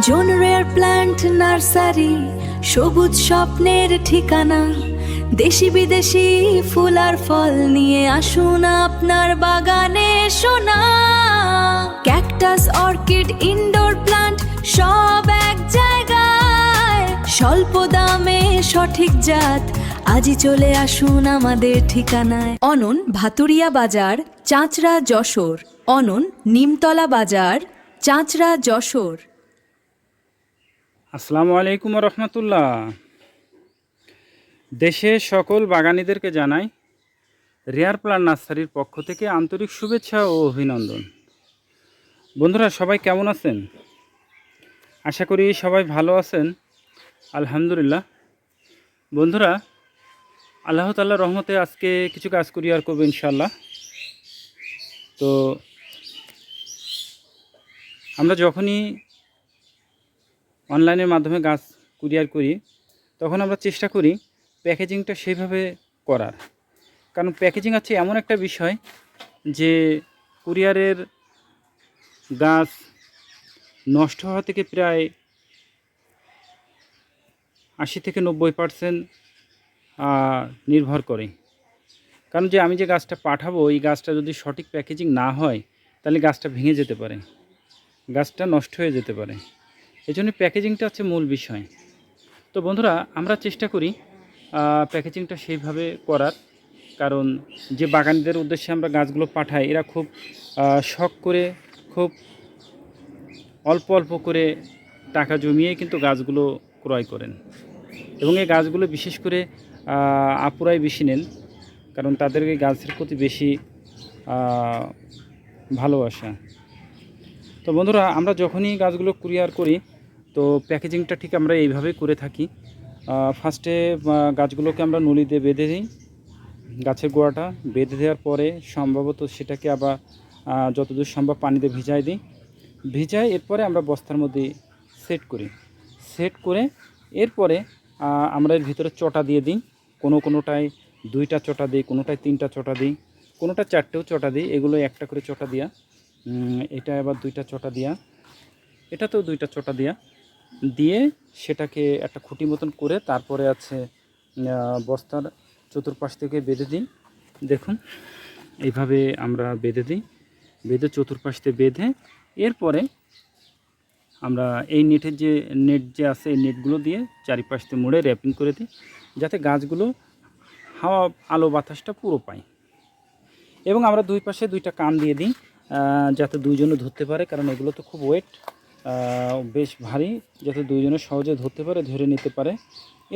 জন rare plant nursery, সবুজ স্বপ্নের ঠিকানা। দেশি বিদেশি ফুল আর ফল নিয়ে আসুন আপনার বাগানে সোনা। ক্যাকটাস, অর্কিড, ইনডোর প্ল্যান্ট সব এক জায়গায়। স্বল্প দামে সঠিক জাত, আজই চলে আসুন আমাদের ঠিকানায়। অনন, ভাতুরিয়া বাজার, চাঁচড়া, যশোর। অনন, নিমতলা বাজার, চাঁচড়া, যশোর। আসসালামু আলাইকুম রহমতুল্লাহ। দেশের সকল বাগানীদেরকে জানাই রেয়ার প্ল্যান্ট নার্সারির পক্ষ থেকে আন্তরিক শুভেচ্ছা ও অভিনন্দন। বন্ধুরা, সবাই কেমন আছেন? আশা করি সবাই ভালো আছেন, আলহামদুলিল্লাহ। বন্ধুরা, আল্লাহ তাআলার রহমতে আজকে কিছু কাজ কুরিয়ার করবো ইনশাআল্লাহ। তো আমরা যখনই অনলাইনের মাধ্যমে গাছ কুরিয়ার করি তখন আমরা চেষ্টা করি প্যাকেজিংটা সেইভাবে করার। কারণ প্যাকেজিং হচ্ছে এমন একটা বিষয় যে কুরিয়ারের গাছ নষ্ট হওয়া থেকে প্রায় 80 থেকে 90% নির্ভর করে। কারণ যে আমি যে গাছটা পাঠাবো, এই গাছটা যদি সঠিক প্যাকেজিং না হয় তাহলে গাছটা ভেঙে যেতে পারে, গাছটা নষ্ট হয়ে যেতে পারে। এই জন্য প্যাকেজিংটা হচ্ছে মূল বিষয়। তো বন্ধুরা, আমরা চেষ্টা করি প্যাকেজিংটা সেইভাবে করার। কারণ যে বাগানীদের উদ্দেশ্যে আমরা গাছগুলো পাঠাই, এরা খুব শখ করে, খুব অল্প অল্প করে টাকা জমিয়ে কিন্তু গাছগুলো ক্রয় করেন। এবং এই গাছগুলো বিশেষ করে আপুরাই বেশি নেন, কারণ তাদের এই গাছের প্রতি বেশি ভালোবাসা। তো বন্ধুরা, আমরা যখনই গাছগুলো কুরিয়ার করি তো প্যাকেজিংটা ঠিক আমরা এইভাবেই করে থাকি। ফার্স্টে গাছগুলোকে আমরা নলি দিয়ে বেঁধে দিই, গাছের গোড়াটা বেঁধে দেওয়ার পরে সম্ভবত সেটাকে আবার যতদূর সম্ভব পানিতে ভিজাই দিই। ভিজাই এরপরে আমরা বস্তার মধ্যে সেট করি। সেট করে এরপরে আমরা এর ভিতরে চটা দিয়ে দিই। কোনোটায় 2টা চটা দিই, কোনোটায় 3টা চটা দিই, কোনোটা 4টেও চটা দিই। এগুলো একটা করে চটা দিয়া, এটা আবার 2টা চটা দিয়া, এটাতেও 2টা চটা দিয়া দিয়ে সেটাকে একটা খুঁটি মতন করে তারপরে আছে বস্তার চতুর্পাশ থেকে বেঁধে দিই। দেখুন, এইভাবে আমরা বেঁধে দিই। বেঁধে চতুর্পাশে বেঁধে এরপরে আমরা এই নেট যে আছে, এই নেটগুলো দিয়ে চারিপাশে মুড়ে র্যাপিং করে দিই, যাতে গাছগুলো হাওয়া আলো বাতাসটা পুরো পায়। এবং আমরা দুই পাশে 2টা কান দিয়ে দিই, যাতে দুইজনে ধরতে পারে। কারণ এগুলো তো খুব ওয়েট, বেশ ভারী, যাতে দুইজনে সহজে ধরতে পারে, ধরে নিতে পারে।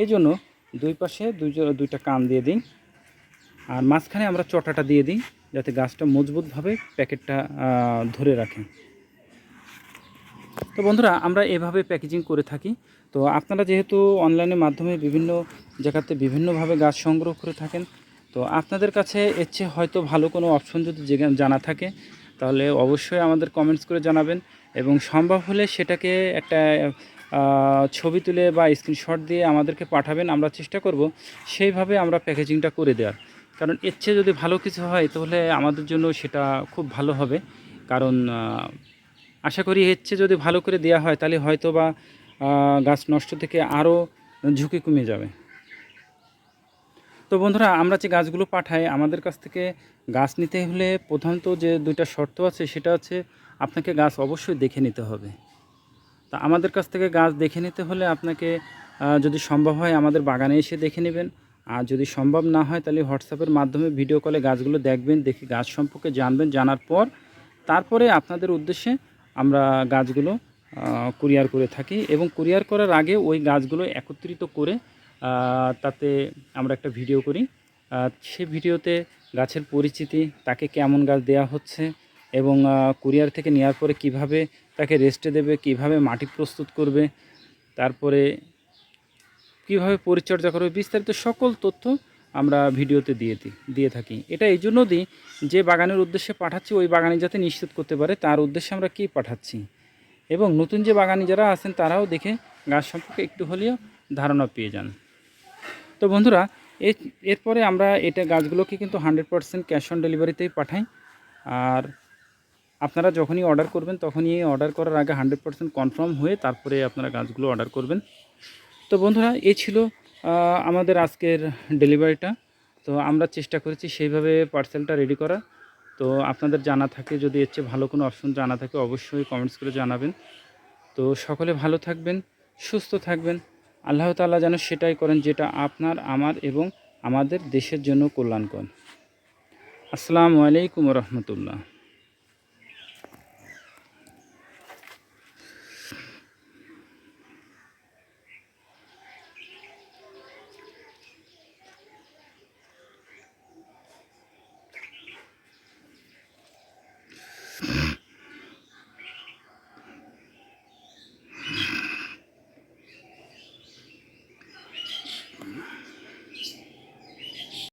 এই জন্য দুই পাশে 2টা কান দিয়ে দিই। আর মাঝখানে আমরা চটাটা দিয়ে দিই, যাতে গাছটা মজবুতভাবে প্যাকেটটা ধরে রাখে। তো বন্ধুরা, আমরা এভাবে প্যাকেজিং করে থাকি। তো আপনারা যেহেতু অনলাইনের মাধ্যমে বিভিন্ন জায়গাতে বিভিন্নভাবে গাছ সংগ্রহ করে থাকেন, তো আপনাদের কাছে এর চেয়ে হয়তো ভালো কোনো অপশন যদি জানা থাকে তাহলে অবশ্যই আমাদের কমেন্টস করে জানাবেন। এবং সম্ভব হলে সেটাকে একটা ছবি তুলে বা স্ক্রিনশট দিয়ে আমাদেরকে পাঠাবেন। আমরা চেষ্টা করব সেইভাবে আমরা প্যাকেজিংটা করে দেওয়ার। কারণ এর চেয়ে যদি ভালো কিছু হয় তাহলে আমাদের জন্য সেটা খুব ভালো হবে। কারণ আশা করি এর চেয়ে যদি ভালো করে দেওয়া হয় তাহলে হয়তো বা গাছ নষ্ট থেকে আরও ঝুঁকি কমে যাবে। তো বন্ধুরা, আমরা যে গাছগুলো পাঠাই, আমাদের কাছ থেকে গাছ নিতে হলে প্রধানত যে 2টা শর্ত আছে, সেটা হচ্ছে আপনাকে গাছ অবশ্যই দেখে নিতে হবে। তা আমাদের কাছ থেকে গাছ দেখে নিতে হলে আপনাকে যদি সম্ভব হয় আমাদের বাগানে এসে দেখে নেবেন। আর যদি সম্ভব না হয় তাহলে হোয়াটসঅ্যাপের মাধ্যমে ভিডিও কলে গাছগুলো দেখবেন, দেখে গাছ সম্পর্কে জানবেন। জানার পর তারপরে আপনাদের উদ্দেশ্যে আমরা গাছগুলো কুরিয়ার করে থাকি। এবং কুরিয়ার করার আগে ওই গাছগুলো একত্রিত করে তাতে আমরা একটা ভিডিও করি। সেই ভিডিওতে গাছের পরিচিতি, তাকে কেমন গাছ দেয়া হচ্ছে, এবং কুরিয়ার থেকে নেওয়ার পরে কিভাবে তাকে রেস্টে দেবে, কিভাবে মাটি প্রস্তুত করবে, তারপরে কিভাবে পরিচর্যা করবে, বিস্তারিত সকল তথ্য আমরা ভিডিওতে দিয়ে থাকি। এটা এই জন্য দিই যে বাগানের উদ্দেশ্যে পাঠাচ্ছি ওই বাগানি যাতে নিশ্চিত করতে পারে তার উদ্দেশ্যে আমরা কী পাঠাচ্ছি। এবং নতুন যে বাগানি যারা আছেন তারাও দেখে গাছ সম্পর্কে একটু হলেও ধারণা পেয়ে যান। তো বন্ধুরা, এরপরে আমরা এটা গাছগুলোকে কিন্তু 100% ক্যাশ অন ডেলিভারিতেই পাঠাই। আর আপনারা যখনই অর্ডার করবেন তখনই অর্ডার করার আগে 100% কনফার্ম হয়ে তারপরে আপনারা গাছগুলো অর্ডার করবেন। তো বন্ধুরা, এই ছিল আমাদের আজকের ডেলিভারিটা। তো আমরা চেষ্টা করেছি সেইভাবে পার্সেলটা রেডি করা। তো আপনাদের জানা থাকে, যদি এর চেয়ে ভালো কোনো অপশন জানা থাকে অবশ্যই কমেন্টস করে জানাবেন। তো সকলে ভালো থাকবেন, সুস্থ থাকবেন। আল্লাহ তাআলা যেন সেটাই করেন যেটা আপনার, আমার এবং আমাদের দেশের জন্য কল্যাণকর। আসসালামু আলাইকুম রহমতুল্লাহ।